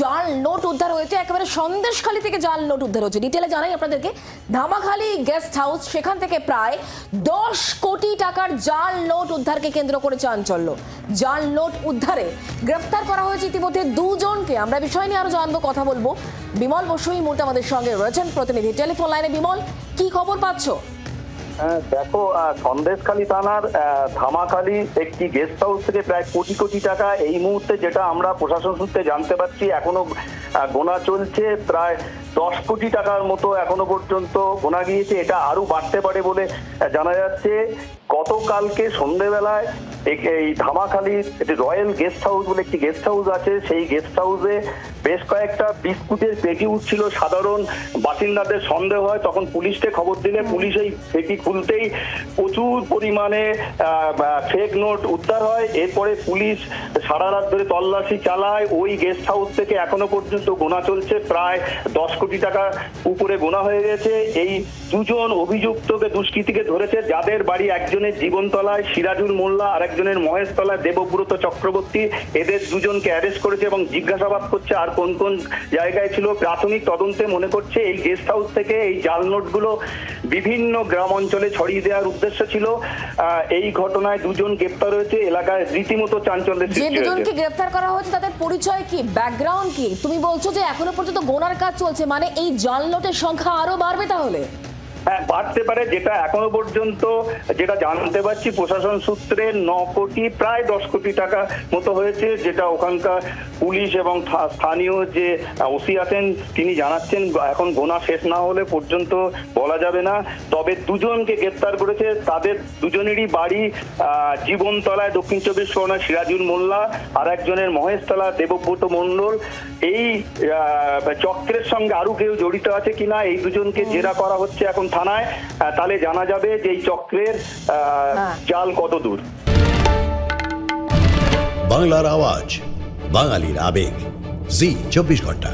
জাল নোট উদ্ধার হয়েছে, একেবারে সন্দেশখালী থেকে জাল নোট উদ্ধার হয়েছে। ডিটেলে জানাই আপনাদেরকে, ধামাখালী গেস্ট হাউস, সেখান থেকে প্রায় 10 কোটি টাকার জাল নোট উদ্ধারকে কেন্দ্র করে চাঞ্চল্য। জাল নোট উদ্ধারে গ্রেফতার করা হয়েছে ইতিমধ্যে দুজনকে। আমরা বিষয় নিয়ে আরো জানবো, কথা বলবো। বিমল বসু এই মুহূর্তে আমাদের সঙ্গে রয়েছেন, প্রতিনিধি টেলিফোন লাইনে। বিমল, কি খবর পাচ্ছ? দেখো, সন্দেশখালী থানার ধামাখালী একটি গেস্ট হাউস থেকে প্রায় কোটি কোটি টাকা এই মুহূর্তে, যেটা আমরা প্রশাসন সূত্রে জানতে পারছি, এখনো গোনা চলছে। প্রায় 10 কোটি টাকার মতো এখনো পর্যন্ত গোনা গিয়েছে। এটা আরো বাড়তে পারে বলে জানা যাচ্ছে। গতকালকে সন্ধ্যেবেলায় এই ধামাখালীর রয়্যাল গেস্ট হাউস বলে একটি গেস্ট হাউস আছে, সেই গেস্ট হাউসে বেশ কয়েকটা বিস্কুটের পেটি উঠছিল। সাধারণ বাসিন্দাদের সন্দেহ হয়, তখন পুলিশকে খবর দিলে পুলিশ এই পেটি খুলতেই প্রচুর পরিমাণে ফেক নোট উদ্ধার হয়। এরপরে পুলিশ সারা রাত ধরে তল্লাশি চালায়। ওই গেস্ট হাউস থেকে এখনো পর্যন্ত গোনা চলছে, প্রায় 10 কোটি টাকা উপরে গোনা হয়ে গেছে। এই দুজন অভিযুক্তকে, দুষ্কৃতীকে ধরেছে, যাদের বাড়ি একজনের জীবনতলায় সিরাজুল মোল্লা আর একজনের মহেশতলায় দেবব্রত চক্রবর্তী। এদের দুজনকে অ্যারেস্ট করেছে এবং জিজ্ঞাসাবাদ করছে আর কোন কোন জায়গায় ছিল। প্রাথমিক তদন্তে মনে করছে এই গেস্ট হাউস থেকে এই জাল নোটগুলো বিভিন্ন গ্রাম অঞ্চলে ছড়িয়ে দেওয়ার উদ্দেশ্য ছিল। এই ঘটনায় দুজন গ্রেপ্তার হয়েছে। এলাকায় রীতিমতো চাঞ্চল্যের সৃষ্টি হয়েছে। যে দুজনকে গ্রেফতার করা হয়েছে তাদের পরিচয় কি, ব্যাকগ্রাউন্ড কি? তুমি বলছো যে এখনো পর্যন্ত গোনার কাজ চলছে, মানে এই জাল নোটের সংখ্যা আরো বাড়বে তাহলে? হ্যাঁ, বাড়তে পারে। যেটা এখনো পর্যন্ত যেটা জানতে পারছি প্রশাসন সূত্রে, 9 কোটি প্রায় 10 কোটি টাকা মতো হয়েছে, যেটা ওখানকার পুলিশ এবং স্থানীয় যে ওসি আছেন তিনি জানাচ্ছেন। এখন গোনা শেষ না হলে পর্যন্ত বলা যাবে না। তবে দুজনকে গ্রেপ্তার করেছে, তাদের দুজনেরই বাড়ি জীবনতলায়, দক্ষিণ 24 পরগনা সিরাজুল মোল্লা, আর একজনের মহেশতলা দেবব্রত মণ্ডল। এই চক্রের সঙ্গে আরো কেউ জড়িত আছে কিনা, এই দুজনকে জেরা করা হচ্ছে এখন থানায়। তাহলে জানা যাবে যে এই চক্রের জাল কত দূর। বাংলার আওয়াজ, বাঙালির আবেগ, জি 24 ঘন্টা।